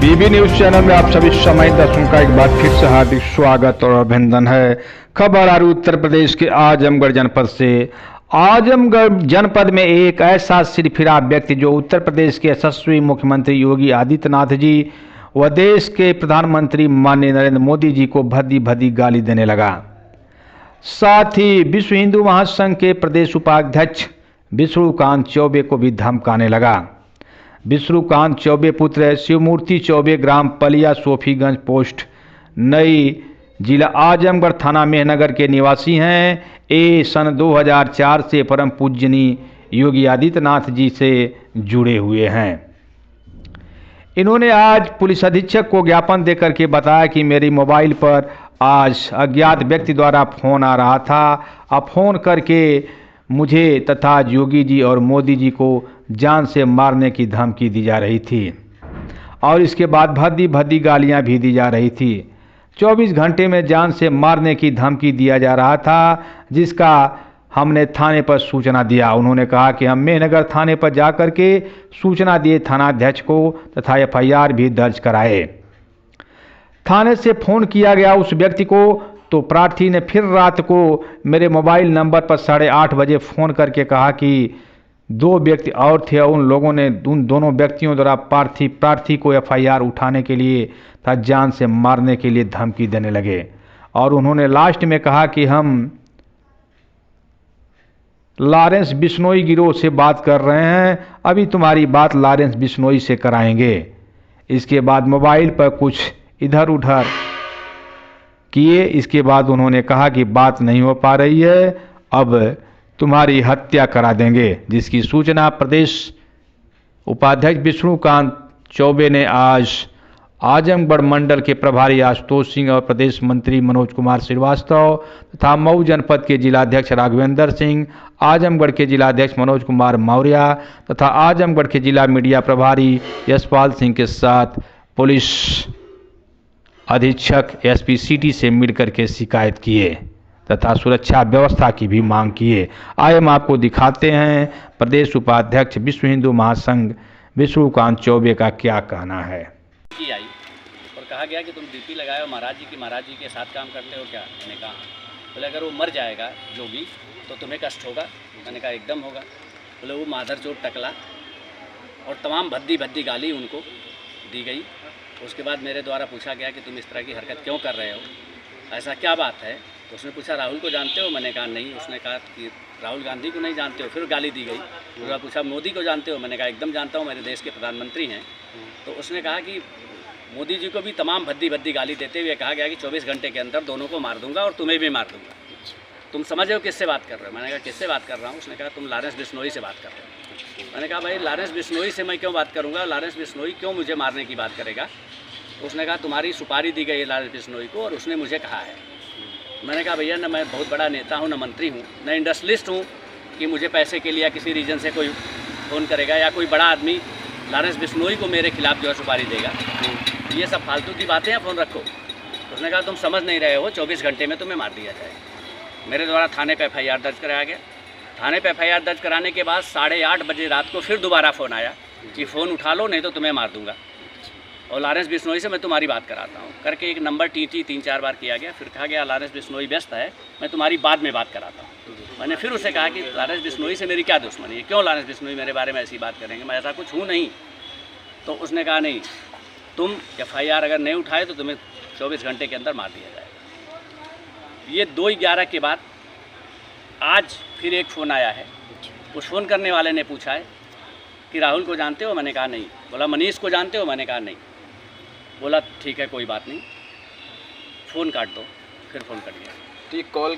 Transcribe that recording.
बीबी news channel में आप सभी समय दर्शकों का एक बार फिर से हार्दिक स्वागत और अभिनंदन है। खबर आ रही उत्तर प्रदेश के आजमगढ़ जनपद से। आजमगढ़ जनपद में एक ऐसा सिरफिरा व्यक्ति जो उत्तर प्रदेश के यशस्वी मुख्यमंत्री योगी आदित्यनाथ जी व देश के प्रधानमंत्री माननीय नरेंद्र मोदी जी को भद्दी भद्दी गाली देने लगा। साथ ही विश्व हिंदू महासंघ के प्रदेश उपाध्यक्ष विष्णुकांत चौबे को भी धमकाने लगा। विष्णुकांत चौबे पुत्र शिवमूर्ति चौबे ग्राम पलिया सोफीगंज पोस्ट नई जिला आजमगढ़ थाना मेहनगर के निवासी हैं। ये सन 2004 से परम पूजनीय योगी आदित्यनाथ जी से जुड़े हुए हैं। इन्होंने आज पुलिस अधीक्षक को ज्ञापन देकर के बताया कि मेरी मोबाइल पर आज अज्ञात व्यक्ति द्वारा फोन आ रहा था। अब फोन करके मुझे तथा योगी जी और मोदी जी को जान से मारने की धमकी दी जा रही थी और इसके बाद भद्दी भद्दी गालियां भी दी जा रही थी। 24 घंटे में जान से मारने की धमकी दिया जा रहा था, जिसका हमने थाने पर सूचना दिया। उन्होंने कहा कि हम मेहनगर थाने पर जाकर के सूचना दिए थानाध्यक्ष को तथा एफआईआर भी दर्ज कराए। थाने से फोन किया गया उस व्यक्ति को तो प्रार्थी ने फिर रात को मेरे मोबाइल नंबर पर 8:30 बजे फ़ोन करके कहा कि 2 व्यक्ति और थे। उन लोगों ने उन दोनों व्यक्तियों द्वारा प्रार्थी को एफआईआर उठाने के लिए तथा जान से मारने के लिए धमकी देने लगे और उन्होंने लास्ट में कहा कि हम लॉरेंस बिश्नोई गिरोह से बात कर रहे हैं, अभी तुम्हारी बात लॉरेंस बिश्नोई से कराएंगे। इसके बाद मोबाइल पर कुछ इधर उधर किए। इसके बाद उन्होंने कहा कि बात नहीं हो पा रही है, अब तुम्हारी हत्या करा देंगे, जिसकी सूचना प्रदेश उपाध्यक्ष विष्णुकांत चौबे ने आज आजमगढ़ मंडल के प्रभारी आशुतोष सिंह और प्रदेश मंत्री मनोज कुमार श्रीवास्तव तथा मऊ जनपद के जिलाध्यक्ष राघवेंद्र सिंह, आजमगढ़ के जिलाध्यक्ष मनोज कुमार मौर्य तथा आजमगढ़ के जिला मीडिया प्रभारी यशपाल सिंह के साथ पुलिस अधीक्षक एसपी सिटी से मिलकर के शिकायत किए तथा सुरक्षा व्यवस्था की भी मांग किए। आइए हम आपको दिखाते हैं प्रदेश उपाध्यक्ष विश्व हिंदू महासंघ विष्णुकांत चौबे का क्या कहना है। की आई और कहा गया कि तुम डीपी लगाए हो महाराज जी के साथ काम करते हो क्या? मैंने कहा बोले अगर वो मर जाएगा जोगी तो तुम्हें कष्ट होगा? मैंने कहा एकदम होगा। बोले वो माधरचोट टकला और तमाम भद्दी भद्दी गाली उनको दी गई। उसके बाद मेरे द्वारा पूछा गया कि तुम इस तरह की हरकत क्यों कर रहे हो, ऐसा क्या बात है? तो उसने पूछा राहुल को जानते हो? मैंने कहा नहीं। उसने कहा कि राहुल गांधी को नहीं जानते हो? फिर गाली दी गई। उसने पूछा मोदी को जानते हो? मैंने कहा एकदम जानता हूँ, मेरे देश के प्रधानमंत्री हैं। तो उसने कहा कि मोदी जी को भी तमाम भद्दी भद्दी गाली देते हुए कहा गया कि 24 घंटे के अंदर दोनों को मार दूंगा और तुम्हें भी मार दूंगा। तुम समझ रहे हो किससे बात कर रहे हो? मैंने कहा किससे बात कर रहा हूँ? उसने कहा तुम लॉरेंस बिश्नोई से बात कर रहे हो। मैंने कहा भाई लॉरेंस बिश्नोई से मैं क्यों बात करूँगा? लॉरेंस बिश्नोई क्यों मुझे मारने की बात करेगा? उसने कहा तुम्हारी सुपारी दी गई है लॉरेंस बिश्नोई को और उसने मुझे कहा है। मैंने कहा भैया न मैं बहुत बड़ा नेता हूँ, न मंत्री हूँ, न इंडस्ट्रियलिस्ट हूँ कि मुझे पैसे के लिए या किसी रीजन से कोई फ़ोन करेगा या कोई बड़ा आदमी लॉरेंस बिश्नोई को मेरे खिलाफ जो है सुपारी देगा। ये सब फालतू की बातें हैं, फ़ोन रखो। उसने कहा तुम समझ नहीं रहे हो, 24 घंटे में तुम्हें मार दिया जाएगा। मेरे द्वारा थाने पर एफआईआर दर्ज कराया गया। थाने पर एफआईआर दर्ज कराने के बाद 8:30 बजे रात को फिर दोबारा फ़ोन आया कि फ़ोन उठा लो नहीं तो तुम्हें मार दूंगा और लॉरेंस बिश्नोई से मैं तुम्हारी बात कराता हूँ करके एक नंबर टी 3-4 बार किया गया। फिर कहा गया लॉरेंस बिश्नोई व्यस्त है, मैं तुम्हारी बाद में बात कराता हूँ। मैंने फिर उसे कहा कि लॉरेंस बिश्नोई से मेरी क्या दुश्मनी है, क्यों लॉरेंस बिश्नोई मेरे बारे में ऐसी बात करेंगे, मैं ऐसा कुछ हूँ नहीं। तो उसने कहा नहीं, तुम एफआईआर अगर नहीं उठाए तो तुम्हें 24 घंटे के अंदर मार दिया जाएगा। ये 2:11 के बाद आज फिर एक फ़ोन आया है। उस फ़ोन करने वाले ने पूछा है कि राहुल को जानते हो? मैंने कहा नहीं। बोला मनीष को जानते हो? मैंने कहा नहीं। बोला ठीक है कोई बात नहीं, फ़ोन काट दो। फिर फ़ोन कट गया। तो ये कॉल